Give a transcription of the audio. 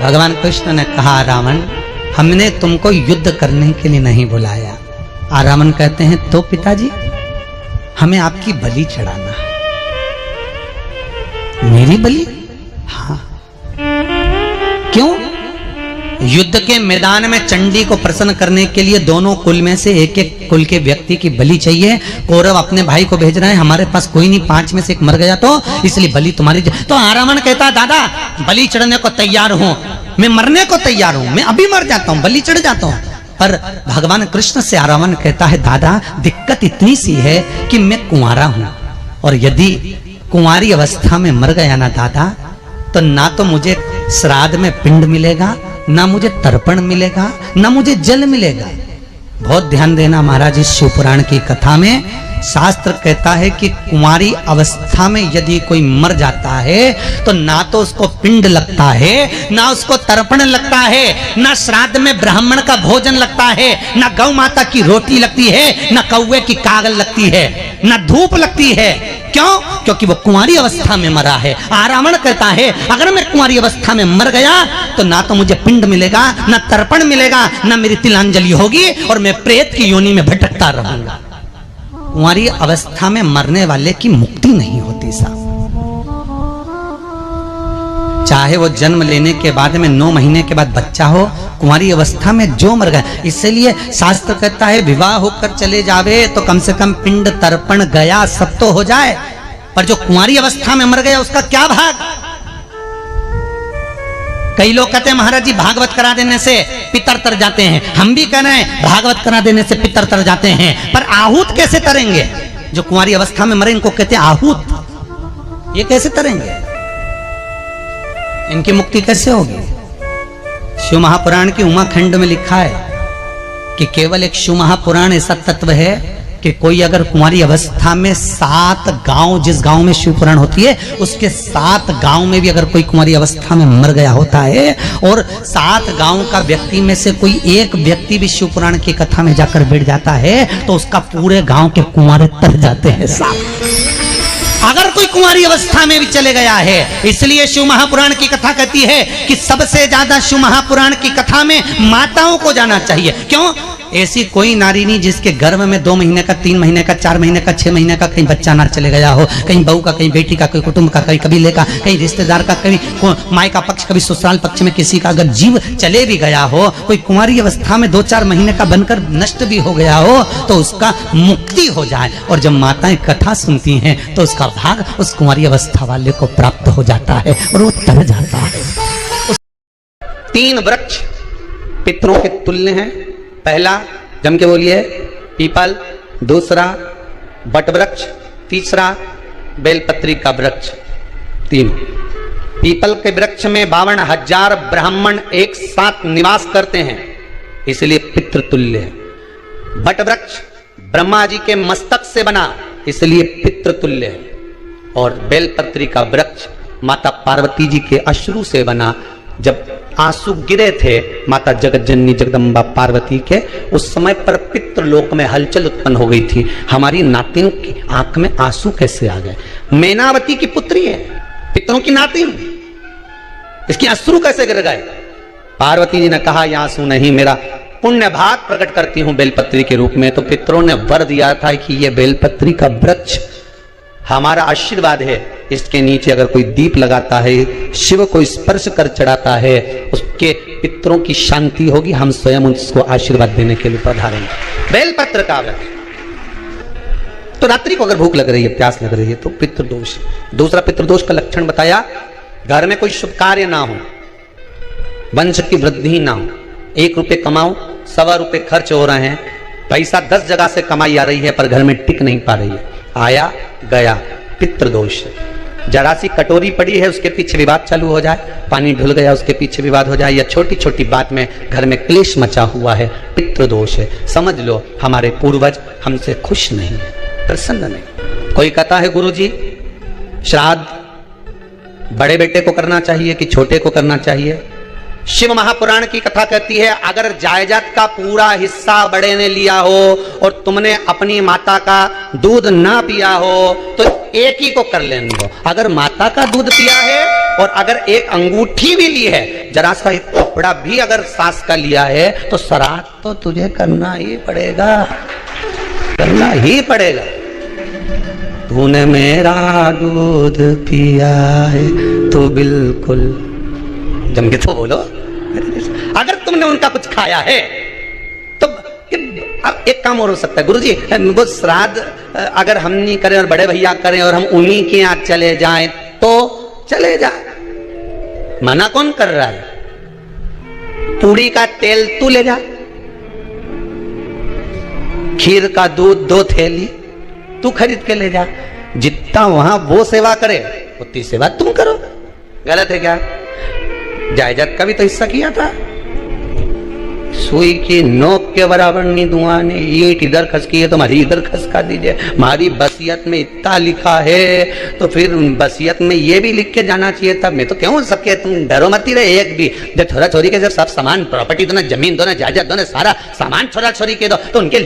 भगवान कृष्ण ने कहा, रावण हमने तुमको युद्ध करने के लिए नहीं बुलाया। रावण कहते हैं, तो पिताजी हमें आपकी बलि चढ़ाना है। मेरी बलि? हाँ। क्यों? युद्ध के मैदान में चंडी को प्रसन्न करने के लिए दोनों कुल में से एक एक कुल के व्यक्ति की बलि चाहिए। कौरव अपने भाई को भेज रहे हैं, हमारे पास कोई नहीं, 5 में से एक मर गया तो इसलिए बलि तुम्हारी। तो रावण कहता, दादा बलि चढ़ने को तैयार हूं, मैं मरने को तैयार हूं, मैं अभी मर जाता हूं, बलि चढ़ जाता हूं। पर भगवान कृष्ण से रावण कहता है, दादा दिक्कत इतनी सी है कि मैं कुंवारा हूं, और यदि कुंवारी अवस्था में मर गया ना दादा, तो ना तो मुझे श्राद्ध में पिंड मिलेगा, ना मुझे तर्पण मिलेगा, ना मुझे जल मिलेगा। बहुत ध्यान देना महाराज, इस शिवपुराण की कथा में शास्त्र कहता है कि कुंवारी अवस्था में यदि कोई मर जाता है तो ना तो उसको पिंड लगता है, ना उसको तर्पण लगता है, ना श्राद्ध में ब्राह्मण का भोजन लगता है, ना गौ माता की रोटी लगती है, ना कौवे की कागल लगती है, ना धूप लगती है। क्यों? क्योंकि वो कुंवारी अवस्था में मरा है। रावण कहता है, अगर मैं कुंवारी अवस्था में मर गया तो ना तो मुझे पिंड मिलेगा, ना तर्पण मिलेगा, ना मेरी तिलांजलि होगी, और मैं प्रेत की योनि में भटकता रहूंगा। कुंवारी अवस्था में मरने वाले की मुक्ति नहीं होती साहब, चाहे वो जन्म लेने के बाद में 9 महीने के बाद बच्चा हो, कुंवारी अवस्था में जो मर गया। इसलिए शास्त्र कहता है, विवाह होकर चले जावे तो कम से कम पिंड तर्पण गया सब तो हो जाए, पर जो कुंवारी अवस्था में मर गया उसका क्या भाग। कई लोग कहते हैं महाराज जी भागवत करा देने से पितर तर जाते हैं, हम भी कह रहे हैं भागवत करा देने से पितर तर जाते हैं, पर आहूत कैसे तरेंगे? जो कुंवारी अवस्था में मरे इनको कहते हैं आहूत, ये कैसे तरेंगे? इनकी मुक्ति कैसे होगी? शिव महापुराण की उमाखंड में लिखा है कि केवल एक शिव महापुराण ऐसा तत्व है कि कोई अगर कुंवारी अवस्था में 7 गांव, जिस गांव में शिवपुराण होती है उसके 7 गांव में भी अगर कोई कुंवारी अवस्था में मर गया होता है, और 7 गांव का व्यक्ति में से कोई एक व्यक्ति भी शिवपुराण की कथा में जाकर बैठ जाता है तो उसका पूरे गांव के कुंवारे तर जाते हैं साहब, अगर कोई कुंवारी अवस्था में भी चले गया है। इसलिए शिव महापुराण की कथा कहती है कि सबसे ज्यादा शिव महापुराण की कथा में माताओं को जाना चाहिए। क्यों? ऐसी कोई नारी नहीं जिसके गर्भ में 2 महीने का, 3 महीने का, 4 महीने का, 6 महीने का कहीं बच्चा ना चले गया हो, कहीं बहू का, कहीं बेटी का, कहीं कुटुंब का, कहीं कबीले का, कहीं रिश्तेदार का, कहीं माई का पक्ष, कभी ससुराल पक्ष में किसी का अगर जीव चले भी गया हो, कोई कुंवारी अवस्था में 2-4 महीने का बनकर नष्ट भी हो गया हो, तो उसका मुक्ति हो जाए। और जब माताएं कथा सुनती हैं तो उसका भाग उस कुंवारी अवस्था वाले को प्राप्त हो जाता है और वो तर जाता है। 3 वृक्ष पितरों के तुल्य हैं। पहला जम के बोलिए पीपल, दूसरा बट वृक्ष, तीसरा बेलपत्री का वृक्ष। 3 पीपल के वृक्ष में 52,000 ब्राह्मण एक साथ निवास करते हैं, इसलिए पितृतुल्य है। बट वृक्ष ब्रह्मा जी के मस्तक से बना, इसलिए पितृतुल्य है। और बेलपत्री का वृक्ष माता पार्वती जी के अश्रु से बना। जब आंसू गिरे थे माता जगत जननी जगदम्बा पार्वती के, उस समय पर पितृलोक में हलचल उत्पन्न हो गई थी। हमारी नातिन की आंख में आंसू कैसे आ गए? मैनावती की पुत्री है, पितरों की नातिन, इसकी अश्रु कैसे गिर गए? पार्वती जी ने कहा, ये आंसू नहीं, मेरा पुण्य भाग प्रकट करती हूं बेलपत्री के रूप में। तो पितरों ने वर दिया था कि यह बेलपत्री का वृक्ष हमारा आशीर्वाद है, इसके नीचे अगर कोई दीप लगाता है, शिव को स्पर्श कर चढ़ाता है, उसके पितरों की शांति होगी, हम स्वयं उसको आशीर्वाद देने के लिए पधारेंगे। बेलपत्र का वृक्ष। तो रात्रि को अगर भूख लग रही है, प्यास लग रही है, तो पितृदोष। दूसरा पितृदोष का लक्षण बताया, घर में कोई शुभ कार्य ना हो, वंश की वृद्धि ना हो, 1 रुपये कमाओ, 1.25 रुपये खर्च हो रहे हैं, पैसा 10 जगह से कमाई आ रही है पर घर में टिक नहीं पा रही है, आया गया, पितृदोष। जरा सी कटोरी पड़ी है उसके पीछे विवाद चालू हो जाए, पानी ढुल गया उसके पीछे विवाद हो जाए, या छोटी छोटी बात में घर में क्लेश मचा हुआ है, पितृदोष है। समझ लो हमारे पूर्वज हमसे खुश नहीं, प्रसन्न नहीं। कोई कहता है गुरुजी श्राद्ध बड़े बेटे को करना चाहिए कि छोटे को करना चाहिए? शिव महापुराण की कथा कहती है, अगर जायदाद का पूरा हिस्सा बड़े ने लिया हो और तुमने अपनी माता का दूध ना पिया हो तो एक ही को कर लेने दो। अगर माता का दूध पिया है और अगर एक अंगूठी भी ली है, जरा सा एक कपड़ा भी अगर सास का लिया है, तो श्राद्ध तो तुझे करना ही पड़ेगा, करना ही पड़ेगा। तूने मेरा दूध पिया है तो बिल्कुल जम के तो बोलो। अगर तुमने उनका कुछ खाया है तो अब एक काम और हो सकता है, गुरुजी वो श्राद्ध अगर हम नहीं करें और बड़े भैया करें और हम उन्हीं के यहाँ चले जाएं तो चले जा, मना कौन कर रहा है? पूड़ी का तेल तू ले जा, खीर का दूध 2 थैली तू खरीद के ले जा। जितना वहां वो सेवा करे उतनी सेवा तुम करो। गलत है क्या? जायदाद का भी तो हिस्सा किया था। सुई की नोक के बराबर नहीं दुआ ने, ईंट इधर खसकी है तो हमारी इधर खसका दीजिए। हमारी बसियत में इतना लिखा है तो फिर बसियत में ये भी लिख के जाना चाहिए। तब मैं तो क्यों सबके, तुम डरो मती रहे एक भी। जब छोरा छोरी के जब सब सामान प्रॉपर्टी दो ना, जमीन दो ना, जायदाद दो ना, सारा सामान छोरा छोरी के दो तो उनके